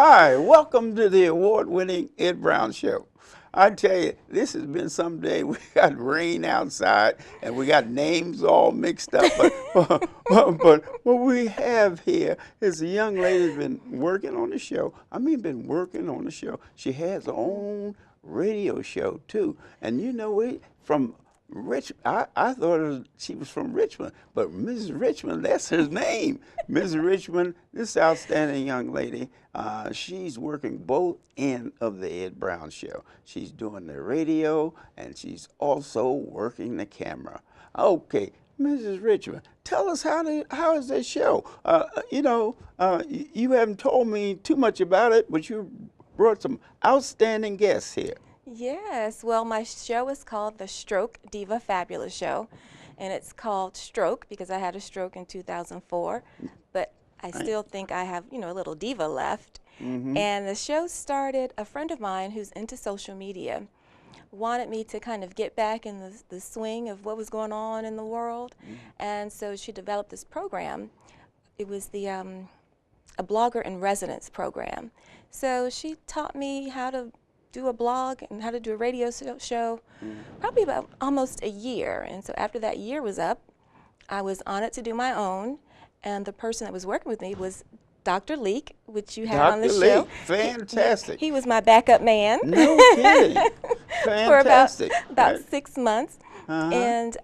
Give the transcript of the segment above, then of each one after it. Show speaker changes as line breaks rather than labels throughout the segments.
Hi, welcome to the award-winning Ed Brown Show. I tell you, this has been some day. We got rain outside and we got names all mixed up. But what we have here is a young lady that's been working on the show. I mean, been working on the show. She has her own radio show too. And you know, from I thought she was from Richmond, but Mrs. Richmond, that's her name. Mrs. Richmond, this outstanding young lady, she's working both ends of the Ed Brown Show. She's doing the radio, and she's also working the camera. Okay, Mrs. Richmond, tell us how is that show? You haven't told me too much about it, but you brought some outstanding guests here.
Yes, well, my show is called the Stroke Diva Fabulous Show, and it's called Stroke because I had a stroke in 2004, but I still think I have, a little diva left. And the show started, a friend of mine who's into social media wanted me to kind of get back in the swing of what was going on in the world, and so she developed this program. It was the a blogger in residence program. So she taught me how to do a blog and how to do a radio show, probably about almost a year. And so after that year was up, I was honored to do my own, and the person that was working with me was Dr. Leak, which you had on the show.
Dr. Leak, fantastic.
He was my backup man.
No kidding. Fantastic.
For about 6 months. And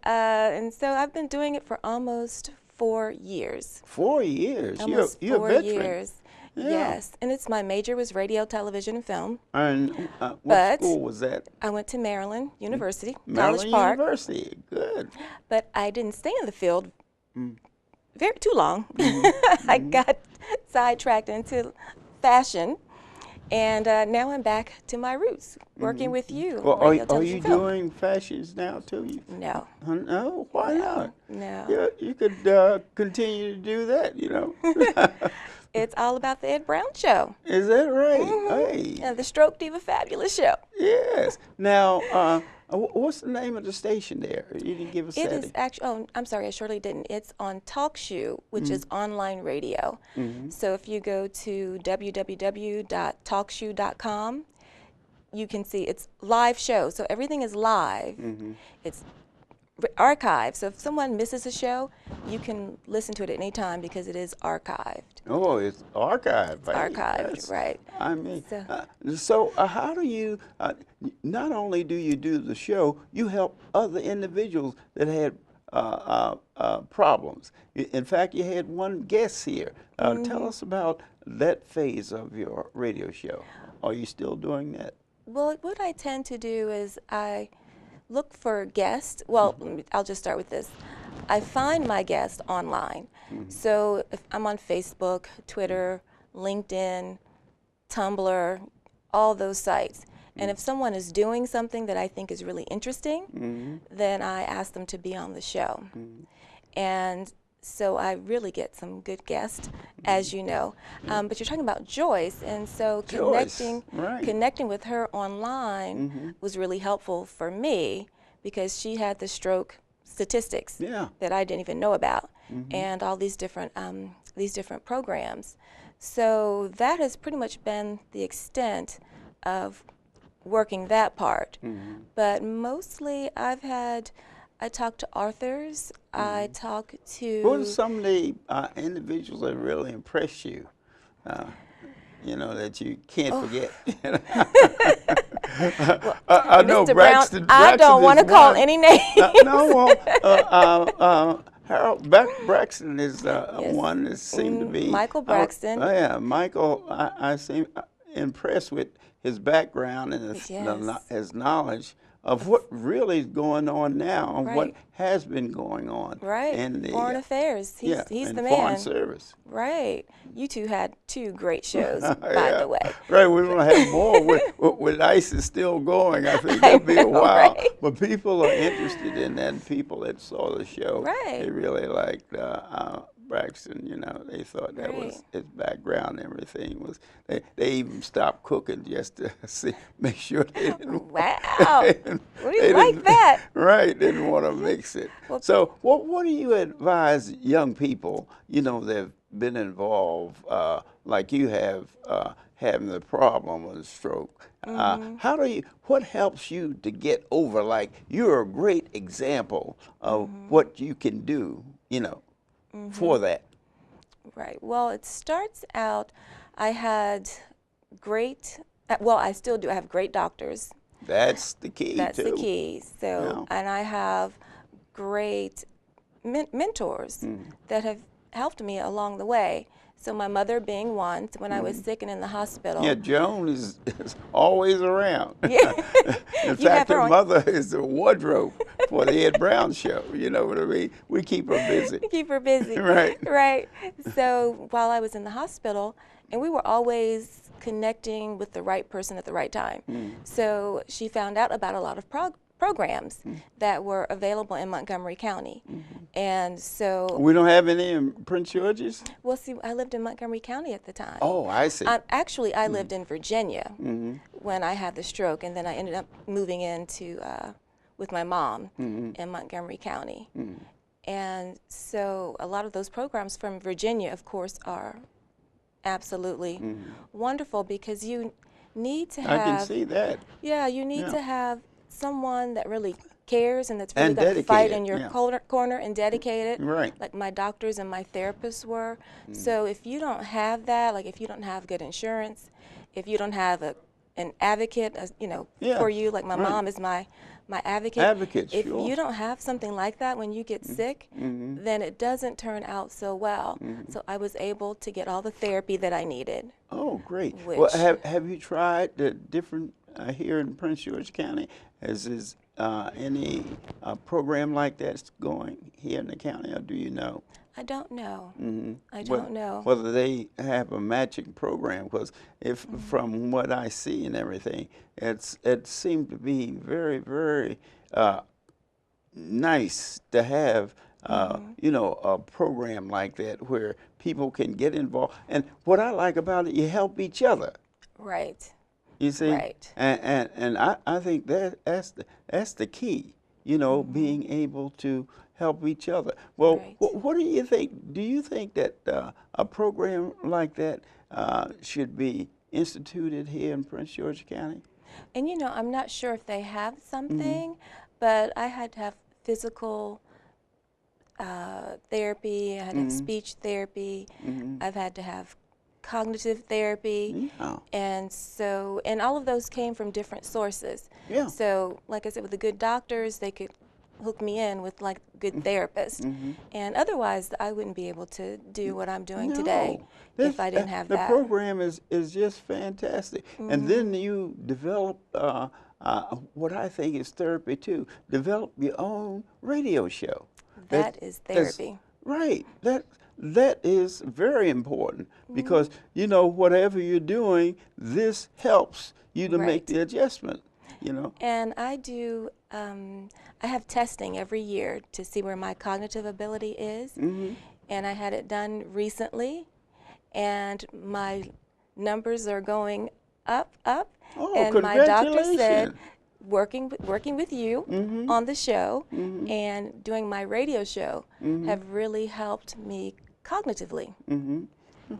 so I've been doing it for almost 4 years.
4 years?
Almost
you're
4
a veteran.
years. Yeah. Yes, and my major was radio, television, and film.
And what school was that?
I went to Maryland University,
Maryland
College Park.
University, good.
But I didn't stay in the field too long. I got sidetracked into fashion, and now I'm back to my roots, working with you.
Well,
radio,
are
television,
you
film.
doing fashions now too?
No.
No, why not?
No.
Yeah, you could continue to do that,
It's all about the Ed Brown Show.
Is that right? Hey.
And the Stroke Diva Fabulous Show.
Yes. Now, what's the name of the station there? You didn't give us that.
It is actually, oh, I'm sorry, I surely didn't. It's on TalkShoe, which is online radio. So if you go to www.talkshoe.com, you can see it's live show. So everything is live. It's archived. So if someone misses a show, you can listen to it at any time because it is archived.
Oh, it's archived.
It's archived, right.
I mean, so how do you, not only do you do the show, you help other individuals that had problems. In fact, you had one guest here. Tell us about that phase of your radio show. Are you still doing that?
Well, what I tend to do is I look for guests. Well, I'll just start with this. I find my guests online. So if I'm on Facebook, Twitter, LinkedIn, Tumblr, all those sites. And if someone is doing something that I think is really interesting, then I ask them to be on the show. And so I really get some good guests, as you know. But you're talking about Joyce, and so connecting with her online was really helpful for me because she had the stroke statistics that I didn't even know about, and all these different programs. So that has pretty much been the extent of working that part. But mostly I talk to authors, I talk to...
What are some of the individuals that really impress you, that you can't forget?
Well,
I know
Mr.
Braxton.
I don't want to call any names.
Harold Braxton is one that seemed to be...
Michael Braxton.
Yeah, Michael, I seem impressed with his background and his knowledge of what really is going on now, and what has been going on.
Right,
in the,
Foreign Affairs, he's the man.
Foreign Service.
Right, you two had 2 great shows, by the way.
Right, we're going to have more with ISIS still going. I think that'll be a while.
Right?
But people are interested in that, and people that saw the show, they really liked Braxton, they thought that was his background and everything was. They even stopped cooking just to make sure they didn't.
Wow, we like that.
Right, didn't want to mix it. Well, so, what do you advise young people, that have been involved, like you have having the problem of the stroke. What helps you to get over, like, you're a great example of what you can do, for that.
Right. Well, it starts out, I had great, well, I still do. I have great doctors.
That's the key,
That's the
too.
key. So, and I have great mentors that have helped me along the way. So my mother being one, when I was sick and in the hospital.
Yeah, Joan is always around.
Yeah.
In
You
fact,
have her
her
on-
mother is the wardrobe for the Ed Brown show. You know what I mean? We keep her busy.
Keep her busy.
Right.
Right. So while I was in the hospital, and we were always connecting with the right person at the right time. So she found out about a lot of programs that were available in Montgomery County. And so,
We don't have any in Prince George's?
well, see, I lived in Montgomery County at the time.
Oh, I see.
Actually, I lived in Virginia when I had the stroke, and then I ended up moving into with my mom in Montgomery County. And so a lot of those programs from Virginia, of course, are absolutely wonderful, because you need to have.
I can see that.
Yeah, you need
Yeah.
to have someone that really cares and that's really
And
going to fight
dedicated,
in your
yeah.
corner and dedicated,
Right.
like my doctors and my therapists were. So if you don't have that, like if you don't have good insurance, if you don't have an advocate,
Yeah,
for you, like my
right.
mom is my advocate.
Advocate,
If
sure.
you don't have something like that when you get sick, then it doesn't turn out so well. So I was able to get all the therapy that I needed.
Oh, great. Well,
Which-
have you tried the different here in Prince George County? Is any program like that's going here in the county, or do you know?
I don't know. I
Wh-
don't know.
Whether they have a matching program, because if from what I see and everything, it seemed to be very, very nice to have a program like that where people can get involved. And what I like about it, you help each other.
Right.
You see,
Right.
and I think that's the key. Being able to help each other. Well,
Right.
what do you think? Do you think that a program like that should be instituted here in Prince George County?
And I'm not sure if they have something, but I had to have physical therapy, I had to have speech therapy, I've had to have cognitive therapy.
Yeah.
And all of those came from different sources.
Yeah.
So, like I said, with the good doctors, they could hook me in with like good therapists. And otherwise, I wouldn't be able to do what I'm doing today if I didn't have that.
The program is just fantastic. And then you develop what I think is therapy too. Develop your own radio show.
That is therapy.
Right. That is very important because whatever you're doing, this helps you to make
Right.
the adjustment.
And I do, I have testing every year to see where my cognitive ability is. And I had it done recently, and my numbers are going up.
Oh,
and my doctor said,
congratulations.
working with you on the show and doing my radio show have really helped me cognitively.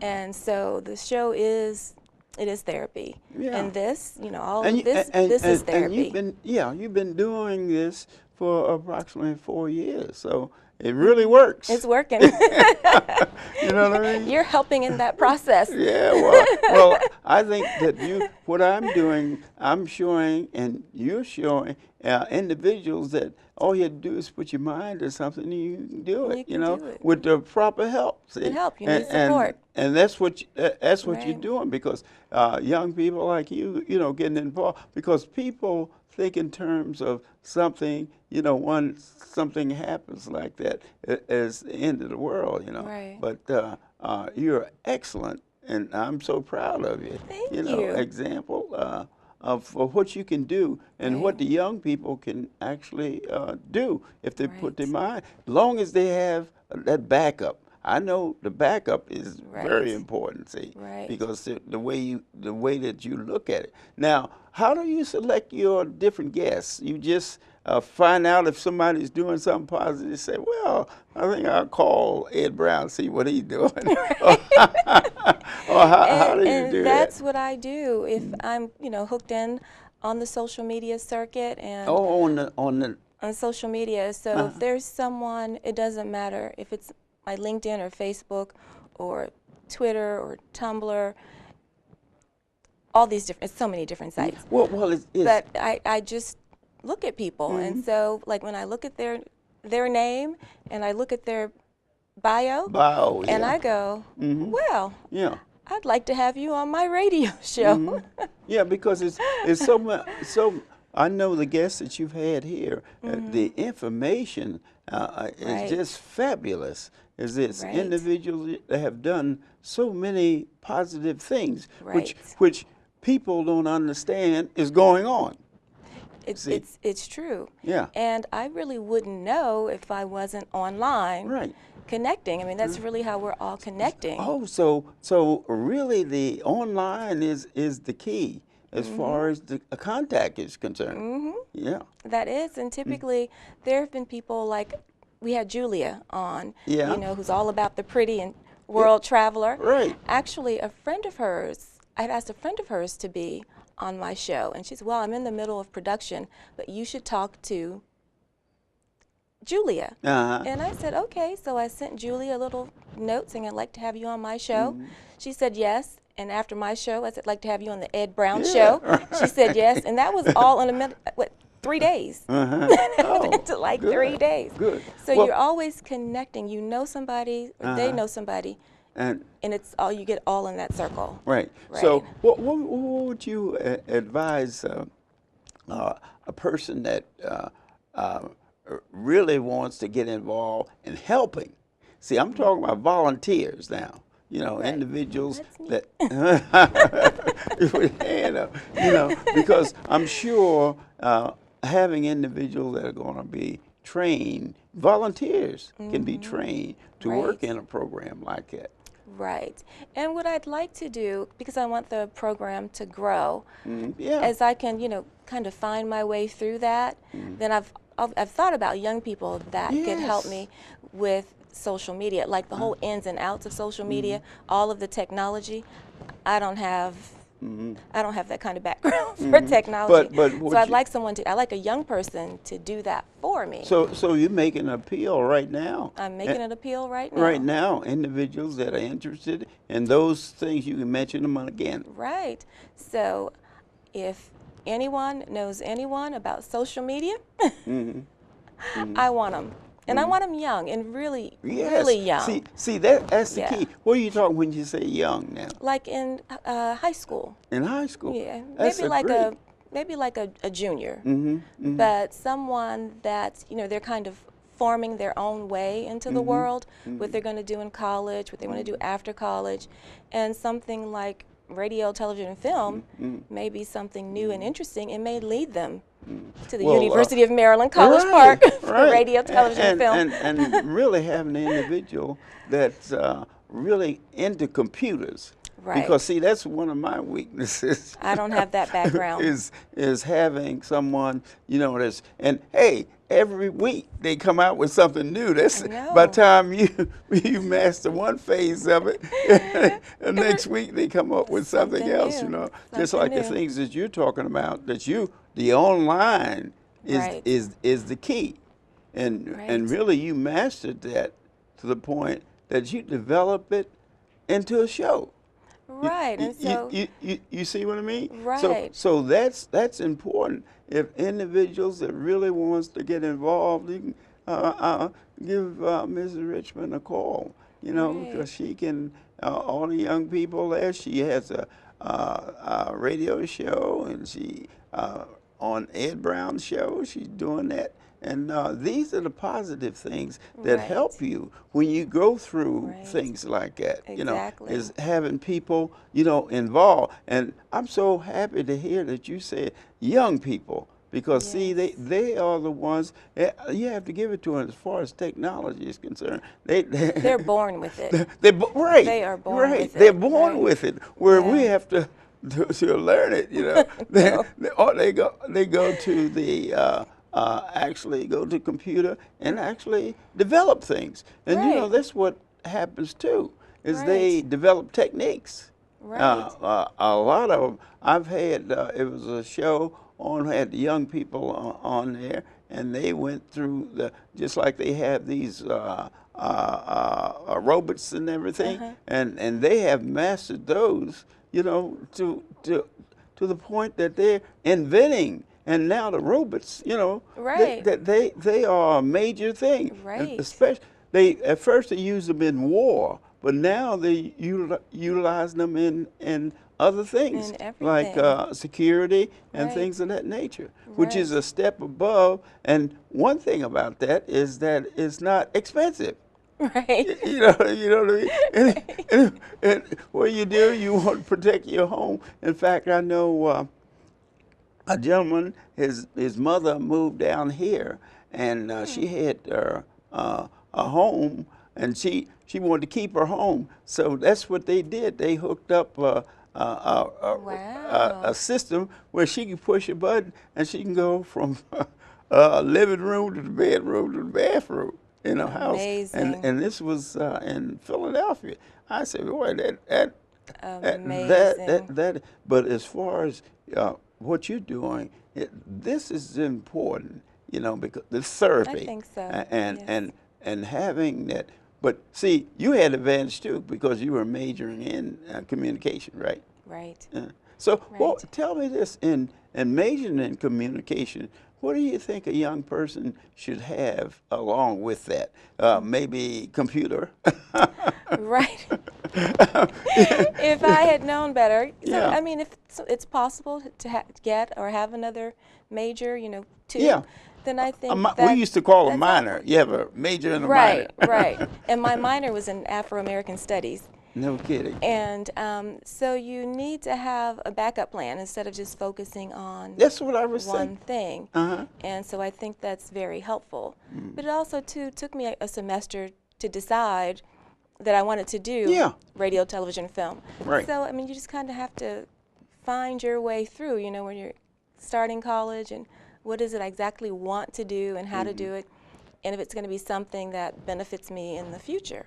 And so the show is therapy.
Yeah.
And this,
And
this is therapy.
And you've been doing this for approximately 4 years, so it really works.
It's working.
You know what I mean?
You're helping in that process.
Yeah, well, I think that what I'm doing, I'm showing, and you're showing individuals that all you have to do is put your mind to something, and you can do it.
You can do it.
with the proper help. See?
Good help. You need support.
And that's what you're
Right.
doing, because young people like you, getting involved, because people think in terms of something, once something happens like that, as the end of the world,
Right.
But you're excellent, and I'm so proud of you.
Thank
you.
you.
Example of what you can do and what
Right.
the young people can actually do if they put
Right.
their mind, as long as they have that backup. I know the backup is very
Right.
important, see,
Right.
because the way that you look at it. Now, how do you select your different guests? You just find out if somebody's doing something positive, say, well, I think I'll call Ed Brown, see what he's doing. Or, or how do you
And
do that?
that's what I do if I'm, hooked in on the social media circuit and
Oh, on the
on social media. So if there's someone, it doesn't matter if it's my LinkedIn or Facebook or Twitter or Tumblr, all these different, it's so many different sites.
well, it's
But I just look at people. And so like when I look at their name and I look at their bio
bio,
and
yeah.
I go, well,
Yeah.
I'd like to have you on my radio show.
Yeah, because it's so much. So I know the guests that you've had here. The information is
Right.
just fabulous. Is it's
Right.
individuals that have done so many positive things,
Right.
which people don't understand is going on. See.
It's true.
Yeah.
And I really wouldn't know if I wasn't online
Right.
connecting. I mean, that's really how we're all connecting.
Oh, so really the online is the key as far as the contact is concerned. Yeah.
That is, and typically there have been people like we had Julia on,
Yeah.
who's all about the pretty and world traveler.
Right.
Actually, a friend of hers, I had asked a friend of hers to be on my show, and she said, well, I'm in the middle of production, but you should talk to Julia.
Uh-huh.
And I said, okay. So I sent Julia a little note saying, I'd like to have you on my show. She said yes. And after my show, I said, I'd like to have you on the Ed Brown show. She said yes. And that was all in a minute, 3 days?
Oh,
Into like 3 days.
Good.
So
Well,
you're always connecting. You know somebody, or they know somebody,
and
it's all, you get all in that circle.
right. So what would you advise a person that really wants to get involved in helping? See, I'm talking about volunteers now.
Right.
Individuals
That's
that, because I'm sure having individuals that are going to be trained, volunteers can be trained to work
Right.
in a program like that.
Right. And what I'd like to do, because I want the program to grow,
Yeah.
as I can, kind of find my way through that, then I've thought about young people that could help
Yes.
me with social media, like the whole ins and outs of social media, all of the technology. I don't have that kind of background for technology.
But
so
would
I'd
you-
like I'd like a young person to do that for me.
So you're making an appeal right now.
I'm making an appeal right now.
Right now, individuals that are interested in those things, you can mention them again.
Right. So if anyone knows anyone about social media, I want them. And I want them young and really,
Yes.
really young.
See that's the
Yeah.
key. What are you talking when you say young now?
Like in high school.
In high school?
Yeah.
That's
Maybe like a junior.
Mm-hmm.
But someone that, they're kind of forming their own way into the world, what they're going to do in college, what they want to do after college, and something like radio, television, and film may be something new and interesting. It may lead them to the
Well,
University of Maryland, College
right,
Park for
right.
radio, television, and film.
And really having an individual that's really into computers.
Right.
Because see, that's one of my weaknesses.
I don't have that background.
is having someone, that's, and hey, every week they come out with something new. That's
I know.
by the time you master one phase of it, the next week they come up with something
Something
else.
new.
Just
Something
like the
new.
things that you're talking about. The online is
Right.
is the key, and
Right.
really you mastered that to the point that you develop it into a show.
Right. And so,
You see what I mean?
Right.
So that's important. If individuals that really wants to get involved, you can give Mrs. Richmond a call.
Right.
Because she can. All the young people there. She has a radio show, and she on Ed Brown's show. She's doing that. And these are the positive things that
Right.
help you when you go through
Right.
things like that.
Exactly.
Is having people, involved. And I'm so happy to hear that you said young people, because see,
Yes.
they are the ones, you have to give it to them as far as technology is concerned.
They're born with it.
Right,
They are born
right.
with
They're
it,
born
right?
with it, where we
Yeah.
have to learn it. You know,
No.
or they go to the actually go to computer and actually develop things, and you know
Right.
that's what happens too. Is they
Right.
develop techniques.
Right.
A lot of them. I've had it was a show on had the young people on there, and they went through the just like they have these robots and everything,
Uh-huh.
and they have mastered those, you know, to the point that they're inventing. And now the robots, you know,
Right.
they are a major thing.
Right.
Especially they at first they used them in war, but now they utilize them in other things
And
like
everything.
security and
Right.
things of that nature, which is
Right.
a step above. And one thing about that is that it's not expensive.
Right.
You know what I mean?
Right.
And what you do, you want to protect your home. In fact, I know a gentleman, his mother moved down here, and she had a home, and she wanted to keep her home. So that's what they did. They hooked up a
Wow.
system where she can push a button and she can go from living room to the bedroom to the bathroom in a house.
Amazing.
And this was in Philadelphia. I said, boy,
Amazing.
but as far as what you're doing, this is important, you know, because the
I
therapy
think so.
and
Yes.
and and having that. But see, you had advantage too because you were majoring in communication, right?
Right.
So, well,
Right.
tell me this: in majoring in communication, what do you think a young person should have along with that? Maybe computer.
Right. If I had known better. So,
Yeah,
I mean, if it's possible to get or have another major, two,
yeah.
then I think
We used to call a
that's
minor.
helpful.
You have a major and a minor.
Right, right. And my minor was in Afro-American Studies.
No kidding.
And so you need to have a backup plan instead of just focusing on
That's what I was
one
thinking.
thing.
Uh-huh.
And so I think that's very helpful. But it also, too, took me a semester to decide that I wanted to do
Yeah,
radio, television, film.
right.
So, I mean, you just kind of have to find your way through, when you're starting college and what is it I exactly want to do and how to do it, and if it's going to be something that benefits me in the future.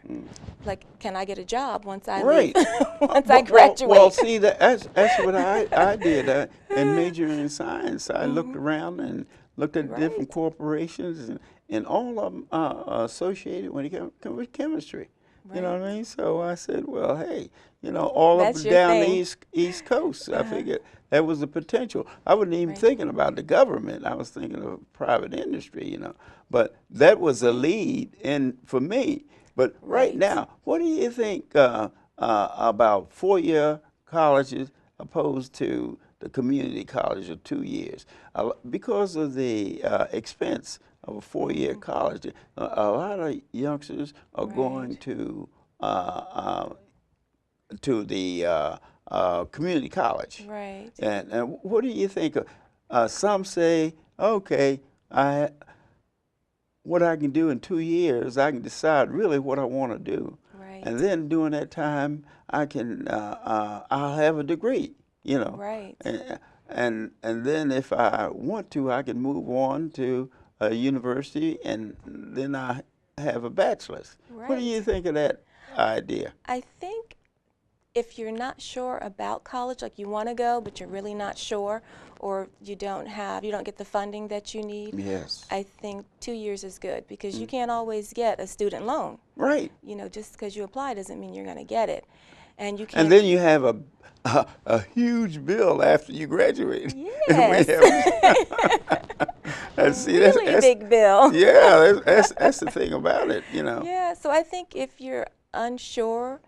Like, can I get a job once I leave,
Right.
once I graduate?
Well, see, that's what I did. In majoring in science, I looked around and looked at different
Right,
corporations, and all of them associated when it came with chemistry. You know
right.
what I mean? So I said, well, hey, you know, all up
That's
and
your
down the
thing.
East Coast, I
Uh-huh.
figured that was the potential. I wasn't even
Right,
thinking about the government. I was thinking of private industry, you know. But that was a
right,
lead in for me. But right
right.
now, what do you think about four-year colleges opposed to the community college of 2 years? Because of the expense of a four-year college, a lot of youngsters are going
Right,
to the community college.
right,
And what do you think? Some say, okay, what I can do in 2 years, I can decide really what I want to do, and
right,
then during that time, I'll have a degree, you know,
right,
and then if I want to, I can move on to a university, and then I have a bachelor's. What do you
right.
think of that idea?
I think if you're not sure about college, like you want to go, but you're really not sure, or you don't get the funding that you need,
Yes.
I think 2 years is good because you can't always get a student loan.
Right.
Just because you apply doesn't mean you're going to get it. And you
And
can't,
then you have a huge bill after you graduate. We
yes,
have, and see,
really big bill.
yeah, that's the thing about it, you know.
Yeah, so I think if you're unsure,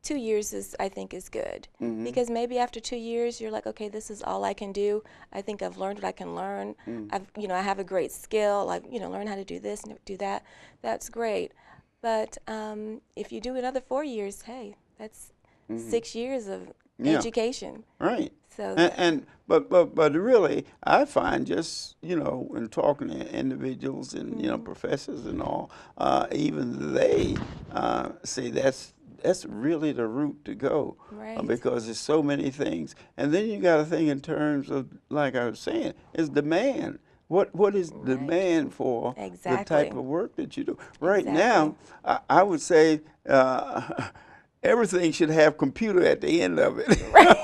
2 years I think is good because maybe after 2 years you're like, okay, this is all I can do. I think I've learned what I can learn. I have a great skill. I've learn how to do this and do that. That's great. But if you do another 4 years, hey, that's 6 years of
Yeah.
education.
Right.
So
And but really, I find just in talking to individuals and professors and all, even they say that's really the route to go,
right,
because there's so many things, and then you got to think in terms of, like I was saying, is demand. What is
right,
demand for the type
exactly,
of work that you do? Right
exactly.
now, I would say everything should have computer at the end of it.
Right.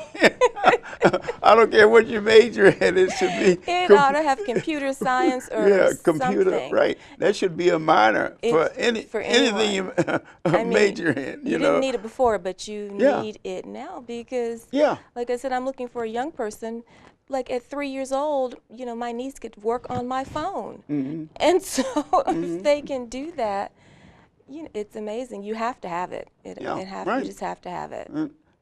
I don't care what you major in, it should be,
It ought to have computer science or
yeah, computer,
something.
right. That should be a minor for
It's for
anything
anyone.
you
I mean,
major in,
you didn't need it before, but you
Yeah,
need it now because,
yeah.
like I said, I'm looking for a young person. Like at 3 years old, my niece could work on my phone.
Hmm.
And so if
Hmm.
they can do that, it's amazing. You have to have it.
Yeah,
You
right.
just have to have it.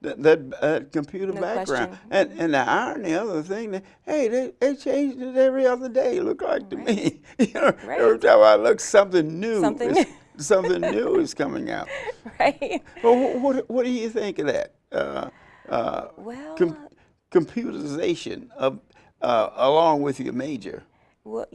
That computer
No
background,
question.
and the irony, other thing, that hey, they changed it every other day. It look like to
Right.
me, every
Right.
time I look, something new
Something
is
new.
something new is coming out.
Right.
Well, what do you think of that? Com
Well,
computerization of along with your major.
well,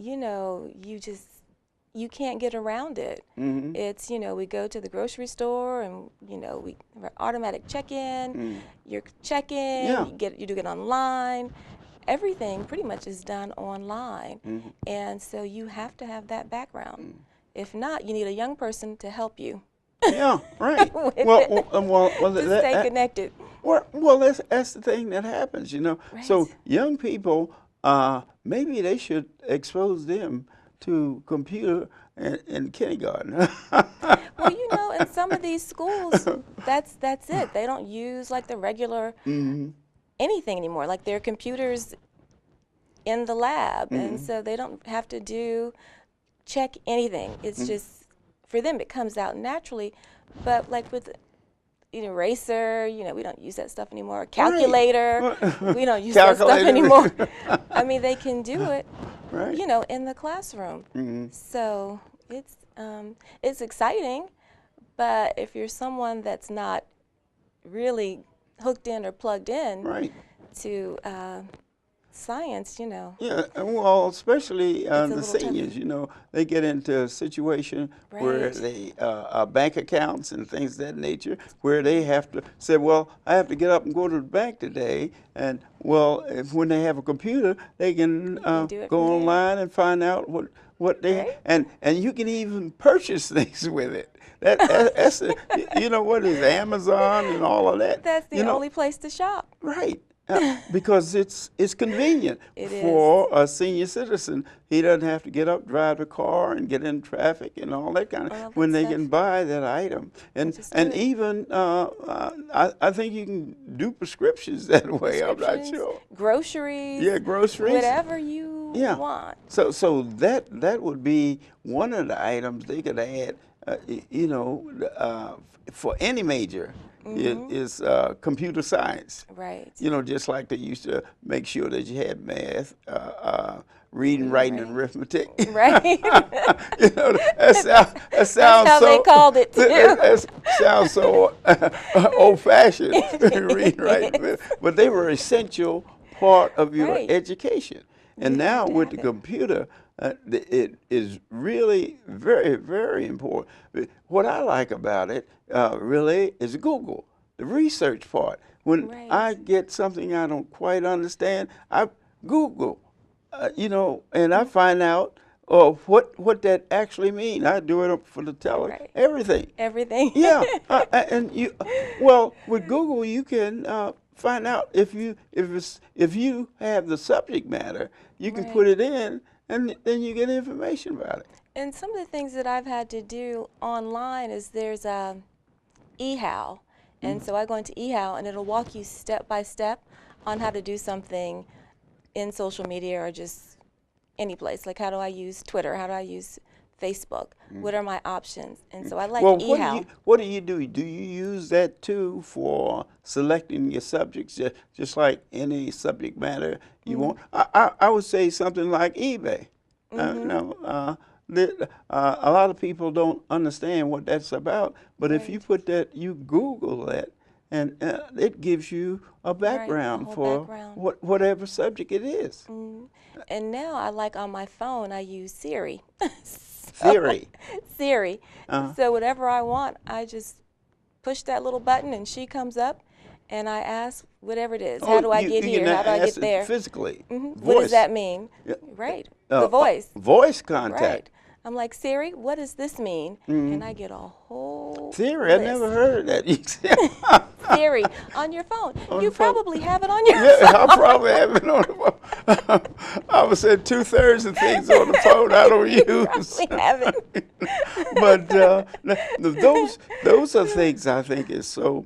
you can't get around it.
Hmm.
It's, we go to the grocery store and, we automatic check-in,
Mm.
you're check-in,
Yeah.
you do it online. Everything pretty much is done online.
Hmm.
And so you have to have that background. If not, you need a young person to help you
Yeah, right.
with
Well,
it, to stay connected.
well, that's the thing that happens. So
Right.
young people, maybe they should expose them to computer in kindergarten.
Well, in some of these schools, that's it. They don't use like the regular
Hmm.
anything anymore. Like their computers in the lab, and
Hmm.
so they don't have to check anything. It's just for them it comes out naturally. But like with eraser, we don't use that stuff anymore.
Right.
Calculator, we don't use that stuff anymore.
Calculator.
I mean, they can do it,
Right.
in the classroom.
Hmm.
So it's exciting, but if you're someone that's not really hooked in or plugged in
Right.
to science,
Yeah, and well, especially
it's a
the
little tough.
seniors, they get into a situation where
Right.
they bank accounts and things of that nature, where they have to say, well, I have to get up and go to the bank today, and well, if when they have a computer, they can
can do it
go
from there.
online and find out what they
Right?
and you can even purchase things with it. That's what is Amazon and all of that.
That's the
You know,
only place to shop.
Right. Because it's convenient
It is.
for a senior citizen. He doesn't have to get up, drive the car, and get in traffic and all that kind of.
All that
When they
stuff.
can buy that item, and
Just do it.
even I think you can do prescriptions that way. I'm not
Prescriptions,
sure.
groceries,
Yeah, groceries.
whatever you
Yeah.
want.
So that would be one of the items they could add. For any major, is computer science.
Right.
Just like they used to make sure that you had math, reading,
Reading,
writing, and
writing.
arithmetic.
Right.
That
That's
sounds
how
so.
they called it too.
That sounds so old-fashioned. Reading, writing,
Yes.
but they were essential part of your
Right.
education. And
You have
now
to
with
have
the
it.
computer, it is really very, very important. What I like about it really is Google, the research part. When
Right.
I get something I don't quite understand, I Google, and I find out what that actually means. I do it for the
Right.
everything.
Everything.
Yeah, well, with Google you can find out if you have the subject matter, you can put
Right.
it in, and then you get information about it.
And some of the things that I've had to do online is there's eHow. And so I go into eHow and it'll walk you step by step on how to do something in social media or just any place. Like how do I use Twitter? How do I use Facebook? What are my options? And so I like
Well,
eHow.
what do you do? Do you use that too for selecting your subjects, just like any subject matter you want? I would say something like eBay. A lot of people don't understand what that's about, but if you put that, you Google that, and it gives you a
Right, a
background
whole
for
background.
whatever subject it is.
And now I like on my phone I use Siri. So,
Theory.
Siri.
Uh,
So whatever I want, I just push that little button and she comes up and I ask whatever it is. How
oh,
do I get
you can
here? How do I
ask
get
it
there?
physically,
What does
voice,
that mean?
yeah,
Right. The voice.
voice
Right.
contact.
I'm like, Siri, what does this mean? And I get a whole
Theory, I never
list.
heard of that.
Siri, on your phone.
On
You
the phone.
probably have it on your
Yeah, I
phone.
probably have it on the phone. I would say 2/3 of things on the phone I don't use.
Probably have it.
But those are things I think is so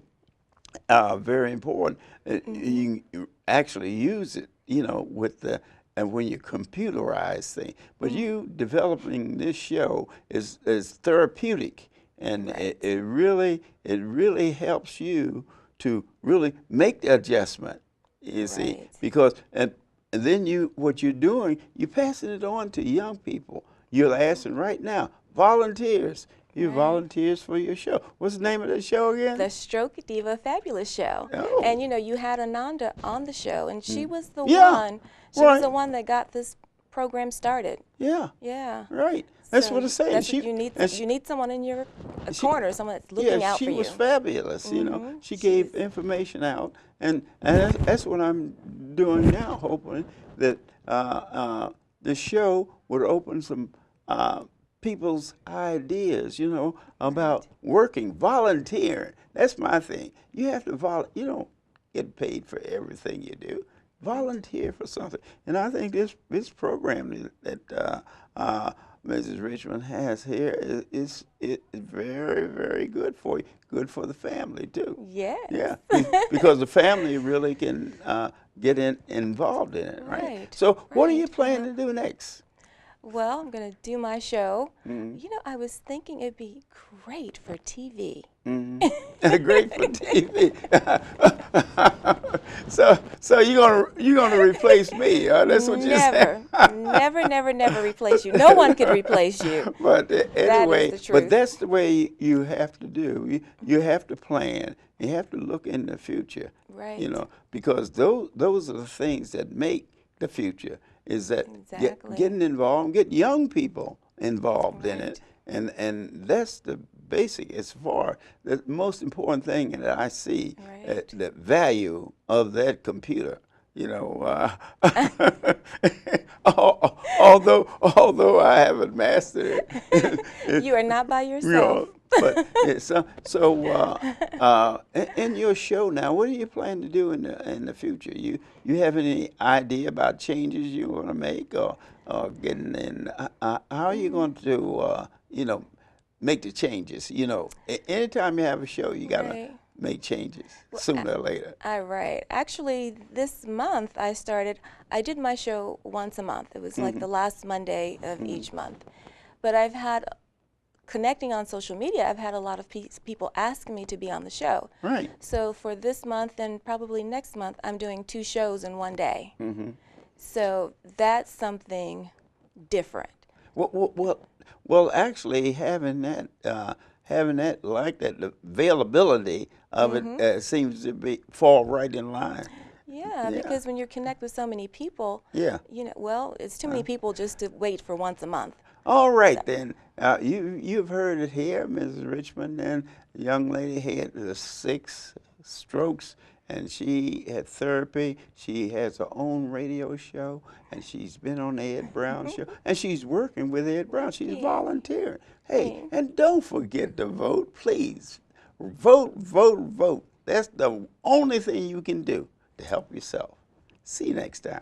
very important. You actually use it, with the and when you computerize things. But you developing this show is therapeutic, and
Right.
it really helps you to really make the adjustment. You see,
Right.
because and then what you're doing, you're passing it on to young people. You're asking right now, volunteers. You
Right.
volunteers for your show. What's the name of the show again?
The Stroke Diva Fabulous Show.
Oh.
And you had Ananda on the show, and she was the
Yeah,
one. She was the
right.
one that got this program started.
Yeah,
Yeah.
right. That's
So
what I'm saying.
That's what you need. You need someone in your corner, someone that's looking
yeah,
out
she
for you.
was fabulous. She
She
gave
is.
information out, and that's what I'm doing now. Hoping that the show would open some people's ideas, about working, volunteering. That's my thing. You have to You don't get paid for everything you do. Volunteer for something, and I think this program that Mrs. Richmond has here is very, very good for you. Good for the family too.
Yes.
Yeah, because the family really can get involved in it, right?
Right,
So, what are you
right,
planning to do next?
Well, I'm going to do my show.
Mm-hmm.
I was thinking it'd be great for TV.
Great for TV. so you're gonna replace me? That's what you're saying.
Never, never, never replace you. No one could replace you.
But anyway,
the truth.
but that's the way you have to do. You have to plan. You have to look in the future.
Right.
Because those are the things that make the future. Is that
Exactly.
getting involved, get young people involved in it,
Right.
and that's the basic as far the most important thing that I see,
Right.
the value of that computer. Although I haven't mastered it.
You are not by
You
yourself.
but in your show now, what do you plan to do in the future? You have any idea about changes you want to make, or getting in? How are you going to make the changes? Anytime you have a show, you gotta
Right.
make changes sooner or later.
Right. Actually, this month I did my show once a month. It was like the last Monday of each month. But connecting on social media, I've had a lot of people asking me to be on the show.
Right.
So for this month and probably next month, I'm doing 2 shows in one day. So that's something different.
Well, actually, having that like that, the availability of it seems to fall right in line.
Yeah,
Yeah.
because when you're connected with so many people,
Yeah.
it's too many people just to wait for once a month.
All right then. You've heard it here, Mrs. Richmond, and the young lady had the 6 strokes, and she had therapy. She has her own radio show, and she's been on the Ed Brown show, and she's working with Ed Brown. She's volunteering. Hey, and don't forget to vote, please. Vote, vote, vote. That's the only thing you can do to help yourself. See you next time.